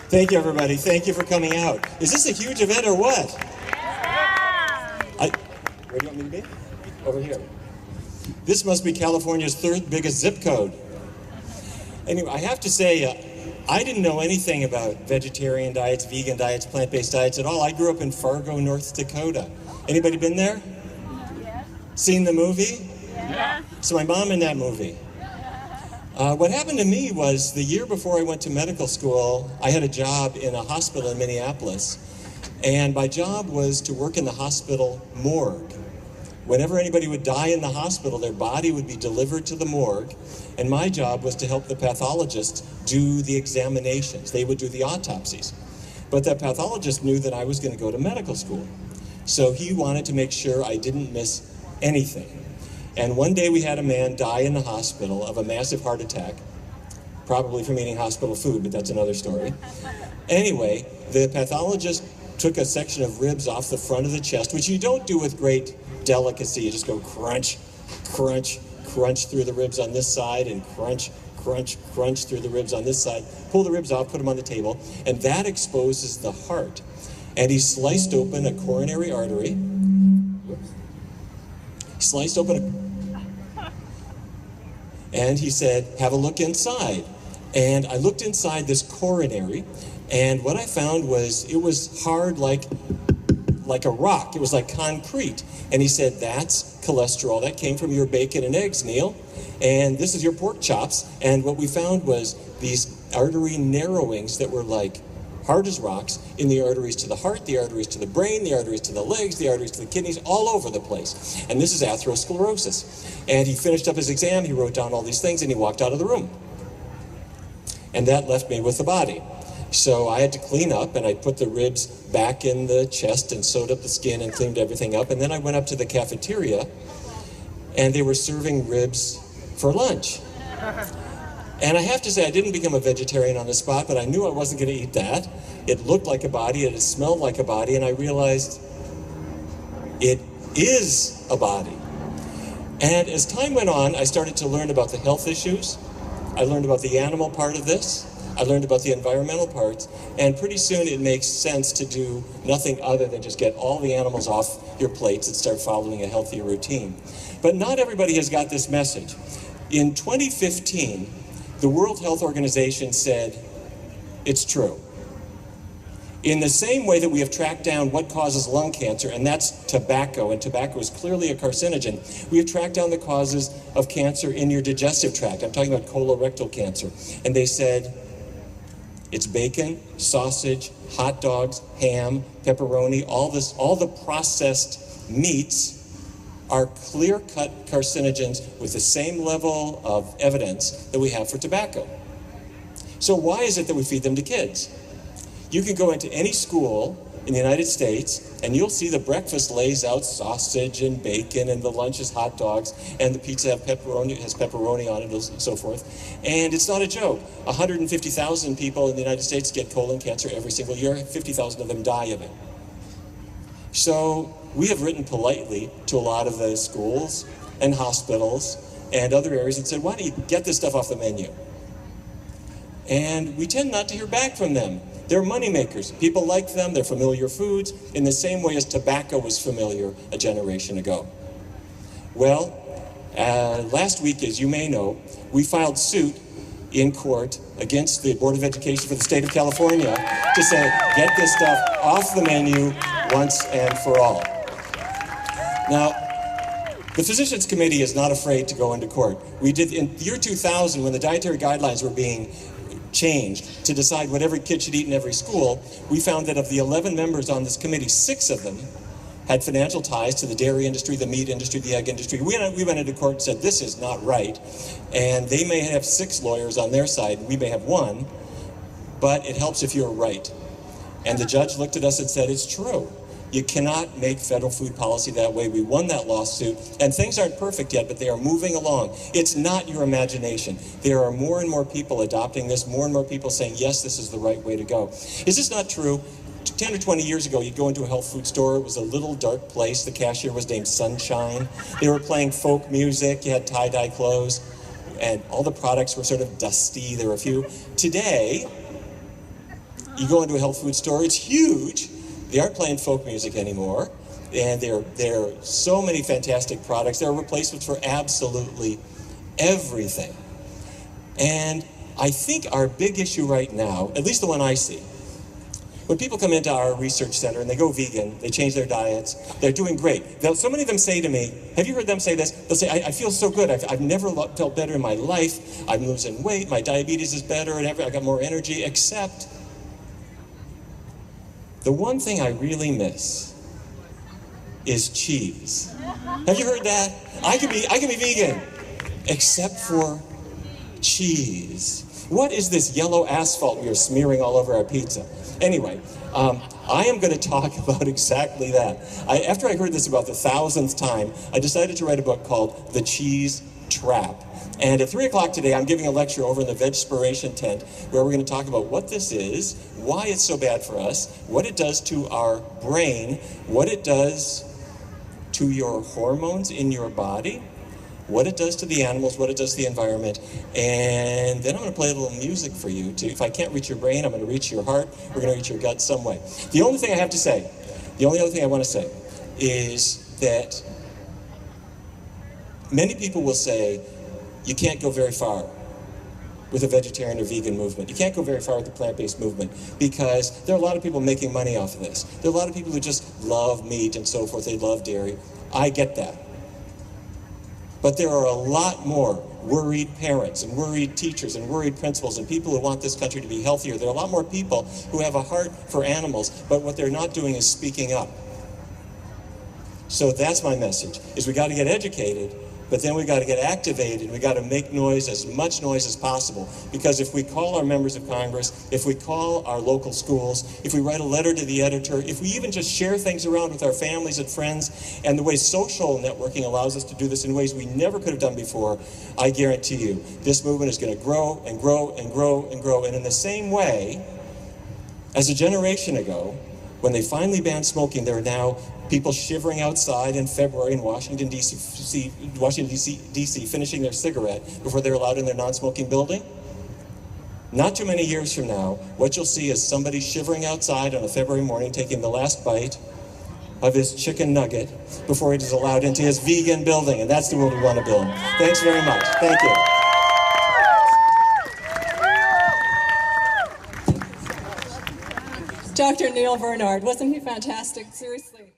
Thank you, everybody. Thank you for coming out. Is this a huge event or what? Yeah. Where do you want me to be? Over here. This must be California's third biggest zip code. Anyway, I have to say, I didn't know anything about vegetarian diets, vegan diets, plant-based diets at all. I grew up in Fargo, North Dakota. Anybody been there? Yeah. Seen the movie? Yeah. So my mom in that movie. What happened to me was the year before I went to medical school, I had a job in a hospital in Minneapolis. And my job was to work in the hospital morgue. Whenever anybody would die in the hospital, their body would be delivered to the morgue. And my job was to help the pathologists do the examinations. They would do the autopsies. But that pathologist knew that I was going to go to medical school. So he wanted to make sure I didn't miss anything. And one day we had a man die in the hospital of a massive heart attack, probably from eating hospital food, but that's another story. Anyway, the pathologist took a section of ribs off the front of the chest, which you don't do with great delicacy. You just go crunch, crunch, crunch through the ribs on this side and crunch, crunch, crunch through the ribs on this side. Pull the ribs off, put them on the table, and that exposes the heart. And he sliced open a coronary artery. Whoops. Sliced open and he said, have a look inside. And I looked inside this coronary, and what I found was it was hard like a rock. It was like concrete. And he said, that's cholesterol. That came from your bacon and eggs, Neal. And this is your pork chops. And what we found was these artery narrowings that were like hard as rocks in the arteries to the heart, the arteries to the brain, the arteries to the legs, the arteries to the kidneys, all over the place. And this is atherosclerosis. And he finished up his exam, he wrote down all these things, and he walked out of the room. And that left me with the body. So I had to clean up, and I put the ribs back in the chest and sewed up the skin and cleaned everything up. And then I went up to the cafeteria, and they were serving ribs for lunch. And I have to say, I didn't become a vegetarian on the spot, but I knew I wasn't going to eat that. It looked like a body, it smelled like a body, and I realized it is a body. And as time went on, I started to learn about the health issues. I learned about the animal part of this. I learned about the environmental parts. And pretty soon it makes sense to do nothing other than just get all the animals off your plates and start following a healthier routine. But not everybody has got this message. In 2015, the World Health Organization said, it's true. In the same way that we have tracked down what causes lung cancer, and that's tobacco, and tobacco is clearly a carcinogen, we have tracked down the causes of cancer in your digestive tract. I'm talking about colorectal cancer. And they said, it's bacon, sausage, hot dogs, ham, pepperoni, all the processed meats are clear-cut carcinogens with the same level of evidence that we have for tobacco. So why is it that we feed them to kids? You can go into any school in the United States and you'll see the breakfast lays out sausage and bacon, and the lunch is hot dogs, and the pizza has pepperoni on it, and so forth. And it's not a joke. 150,000 people in the United States get colon cancer every single year. 50,000 of them die of it. So we have written politely to a lot of the schools and hospitals and other areas and said, why don't you get this stuff off the menu? And we tend not to hear back from them. They're money makers. People like them. They're familiar foods in the same way as tobacco was familiar a generation ago. Well, last week, as you may know, we filed suit in court against the Board of Education for the state of California to say, get this stuff off the menu once and for all. Now, the Physicians Committee is not afraid to go into court. We did in the year 2000, when the dietary guidelines were being changed to decide what every kid should eat in every school, we found that of the 11 members on this committee, 6 of them had financial ties to the dairy industry, the meat industry, the egg industry. We went into court and said, this is not right. And they may have 6 lawyers on their side, we may have 1, but it helps if you're right. And the judge looked at us and said, it's true. You cannot make federal food policy that way. We won that lawsuit, and things aren't perfect yet, but they are moving along. It's not your imagination. There are more and more people adopting this, more and more people saying, yes, this is the right way to go. Is this not true? 10 or 20 years ago, you'd go into a health food store. It was a little dark place. The cashier was named Sunshine. They were playing folk music. You had tie-dye clothes, and all the products were sort of dusty. There were a few. Today, You go into a health food store, it's huge. They aren't playing folk music anymore. And there are so many fantastic products. There are replacements for absolutely everything. And I think our big issue right now, at least the one I see, when people come into our research center and they go vegan, they change their diets, they're doing great. So many of them say to me, have you heard them say this? They'll say, I feel so good. I've never felt better in my life. I'm losing weight. My diabetes is better. And I got more energy, except the one thing I really miss is cheese. Have you heard that? I can be vegan, except for cheese. What is this yellow asphalt we are smearing all over our pizza? Anyway, I am going to talk about exactly that. After I heard this about the 1,000th time, I decided to write a book called The Cheese Trap. And at 3 o'clock today, I'm giving a lecture over in the Vegspiration tent where we're going to talk about what this is, why it's so bad for us, what it does to our brain, what it does to your hormones in your body, what it does to the animals, what it does to the environment, and then I'm going to play a little music for you too. If I can't reach your brain, I'm going to reach your heart, we're going to reach your gut some way. The only thing I have to say, the only other thing I want to say is that many people will say, you can't go very far with a vegetarian or vegan movement. You can't go very far with the plant-based movement because there are a lot of people making money off of this. There are a lot of people who just love meat and so forth. They love dairy. I get that. But there are a lot more worried parents and worried teachers and worried principals and people who want this country to be healthier. There are a lot more people who have a heart for animals, but what they're not doing is speaking up. So that's my message, is we got to get educated, but then we got to get activated. We got to make noise, as much noise as possible. Because if we call our members of Congress, if we call our local schools, if we write a letter to the editor, if we even just share things around with our families and friends, and the way social networking allows us to do this in ways we never could have done before, I guarantee you, this movement is going to grow and grow and grow and grow. And in the same way, as a generation ago, when they finally banned smoking, there are now people shivering outside in February in Washington, D.C., finishing their cigarette before they're allowed in their non-smoking building. Not too many years from now, what you'll see is somebody shivering outside on a February morning taking the last bite of his chicken nugget before he is allowed into his vegan building, and that's the world we want to build. Thanks very much. Thank you. Dr. Neal Barnard, wasn't he fantastic? Seriously.